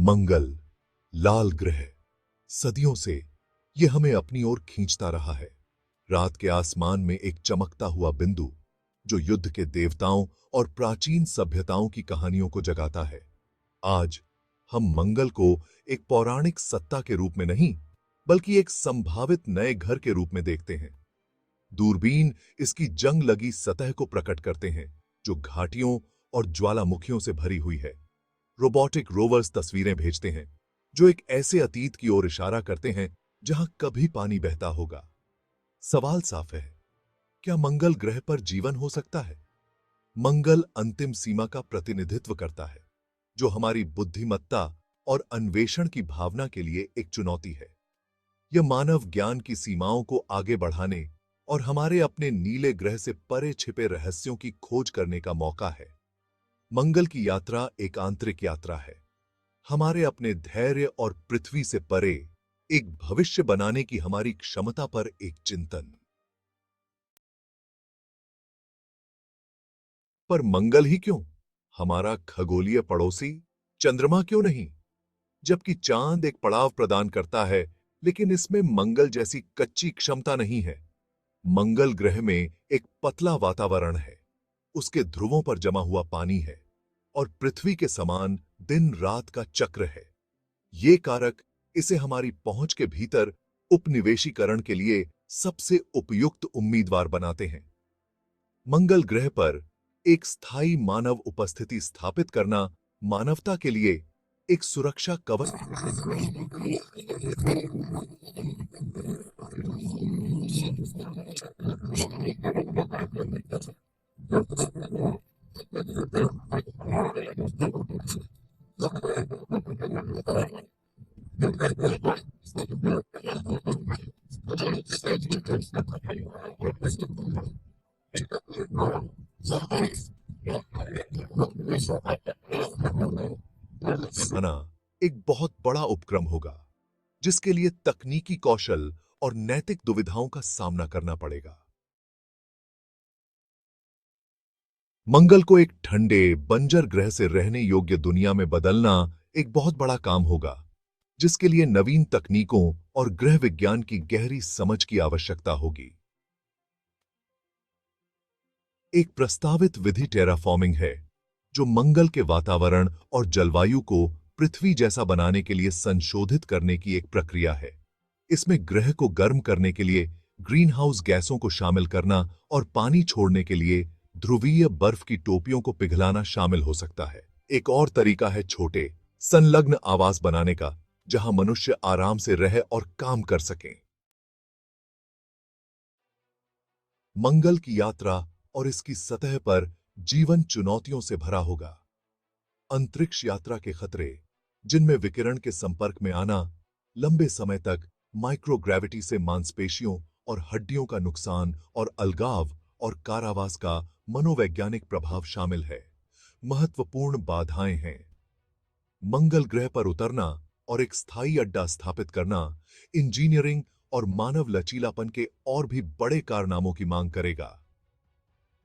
मंगल, लाल ग्रह, सदियों से ये हमें अपनी ओर खींचता रहा है। रात के आसमान में एक चमकता हुआ बिंदु जो युद्ध के देवताओं और प्राचीन सभ्यताओं की कहानियों को जगाता है। आज हम मंगल को एक पौराणिक सत्ता के रूप में नहीं, बल्कि एक संभावित नए घर के रूप में देखते हैं। दूरबीन इसकी जंग लगी सतह को प्रकट करते हैं, जो घाटियों और ज्वालामुखियों से भरी हुई है। रोबोटिक रोवर्स तस्वीरें भेजते हैं, जो एक ऐसे अतीत की ओर इशारा करते हैं जहां कभी पानी बहता होगा। सवाल साफ है, क्या मंगल ग्रह पर जीवन हो सकता है? मंगल अंतिम सीमा का प्रतिनिधित्व करता है, जो हमारी बुद्धिमत्ता और अन्वेषण की भावना के लिए एक चुनौती है। यह मानव ज्ञान की सीमाओं को आगे बढ़ाने और हमारे अपने नीले ग्रह से परे छिपे रहस्यों की खोज करने का मौका है। मंगल की यात्रा एक आंतरिक यात्रा है, हमारे अपने धैर्य और पृथ्वी से परे एक भविष्य बनाने की हमारी क्षमता पर एक चिंतन। पर मंगल ही क्यों? हमारा खगोलीय पड़ोसी चंद्रमा क्यों नहीं? जबकि चांद एक पड़ाव प्रदान करता है, लेकिन इसमें मंगल जैसी कच्ची क्षमता नहीं है। मंगल ग्रह में एक पतला वातावरण है, उसके ध्रुवों पर जमा हुआ पानी है और पृथ्वी के समान दिन रात का चक्र है। ये कारक इसे हमारी पहुंच के भीतर उपनिवेशीकरण के लिए सबसे उपयुक्त उम्मीदवार बनाते हैं। मंगल ग्रह पर एक स्थायी मानव उपस्थिति स्थापित करना मानवता के लिए एक सुरक्षा कवच। बनाना एक बहुत बड़ा उपक्रम होगा, जिसके लिए तकनीकी कौशल और नैतिक दुविधाओं का सामना करना पड़ेगा। मंगल को एक ठंडे, बंजर ग्रह से रहने योग्य दुनिया में बदलना एक बहुत बड़ा काम होगा, जिसके लिए नवीन तकनीकों और ग्रह विज्ञान की गहरी समझ की आवश्यकता होगी। एक प्रस्तावित विधि टेराफॉर्मिंग है, जो मंगल के वातावरण और जलवायु को पृथ्वी जैसा बनाने के लिए संशोधित करने की एक प्रक्रिया है। इसमें ग्रह को गर्म करने के लिए ग्रीनहाउस गैसों को शामिल करना और पानी छोड़ने के लिए ध्रुवीय बर्फ की टोपियों को पिघलाना शामिल हो सकता है। एक और तरीका है छोटे, संलग्न आवास बनाने का, जहां मनुष्य आराम से रह और काम कर सकें। मंगल की यात्रा और इसकी सतह पर जीवन चुनौतियों से भरा होगा। अंतरिक्ष यात्रा के खतरे, जिनमें विकिरण के संपर्क में आना, लंबे समय तक माइक्रोग्रेविटी से मांसपेशियों और हड्डियों का नुकसान और अलगाव और कारावास का मनोवैज्ञानिक प्रभाव शामिल है। महत्वपूर्ण बाधाएं हैं। मंगल ग्रह पर उतरना और एक स्थायी अड्डा स्थापित करना इंजीनियरिंग और मानव लचीलापन के और भी बड़े कारनामों की मांग करेगा।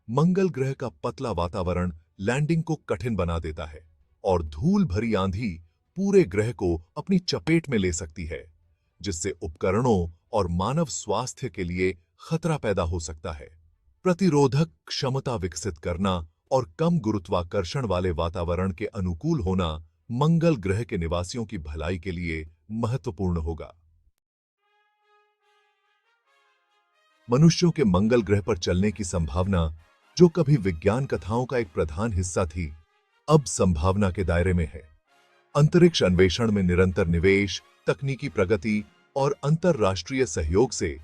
मंगल ग्रह का पतला वातावरण लैंडिंग को कठिन बना देता है और धूल भरी आंधी पूरे ग्रह को अपनी चपेट में ले सकती है, जिससे उपकरणों और मानव स्वास्थ्य के लिए खतरा पैदा हो सकता है। प्रतिरोधक क्षमता विकसित करना और कम गुरुत्वाकर्षण वाले वातावरण के अनुकूल होना मंगल ग्रह के निवासियों की भलाई के लिए महत्वपूर्ण होगा। मनुष्यों के मंगल ग्रह पर चलने की संभावना, जो कभी विज्ञान कथाओं का एक प्रधान हिस्सा थी, अब संभावना के दायरे में है। अंतरिक्ष अन्वेषण में निरंतर निवेश, तकनीकी प्रगति और अंतरराष्ट्रीय सहयोग से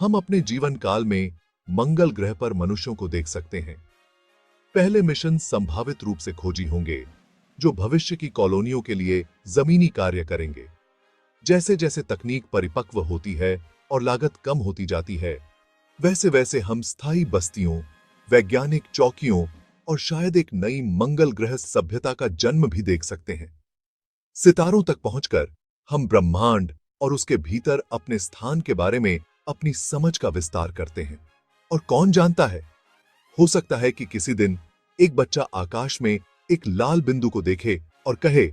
हम अपने जीवन काल में मंगल ग्रह पर मनुष्यों को देख सकते हैं। पहले मिशन संभावित रूप से खोजी होंगे, जो भविष्य की कॉलोनियों के लिए जमीनी कार्य करेंगे। जैसे जैसे तकनीक परिपक्व होती है और लागत कम होती जाती है, वैसे वैसे हम स्थायी बस्तियों, वैज्ञानिक चौकियों और शायद एक नई मंगल ग्रह सभ्यता का जन्म भी देख सकते हैं। सितारों तक पहुंचकर हम ब्रह्मांड और उसके भीतर अपने स्थान के बारे में अपनी समझ का विस्तार करते हैं। और कौन जानता है, हो सकता है कि किसी दिन एक बच्चा आकाश में एक लाल बिंदु को देखे और कहे,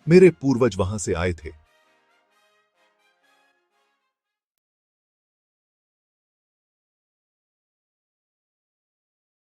मेरे पूर्वज वहां से आए थे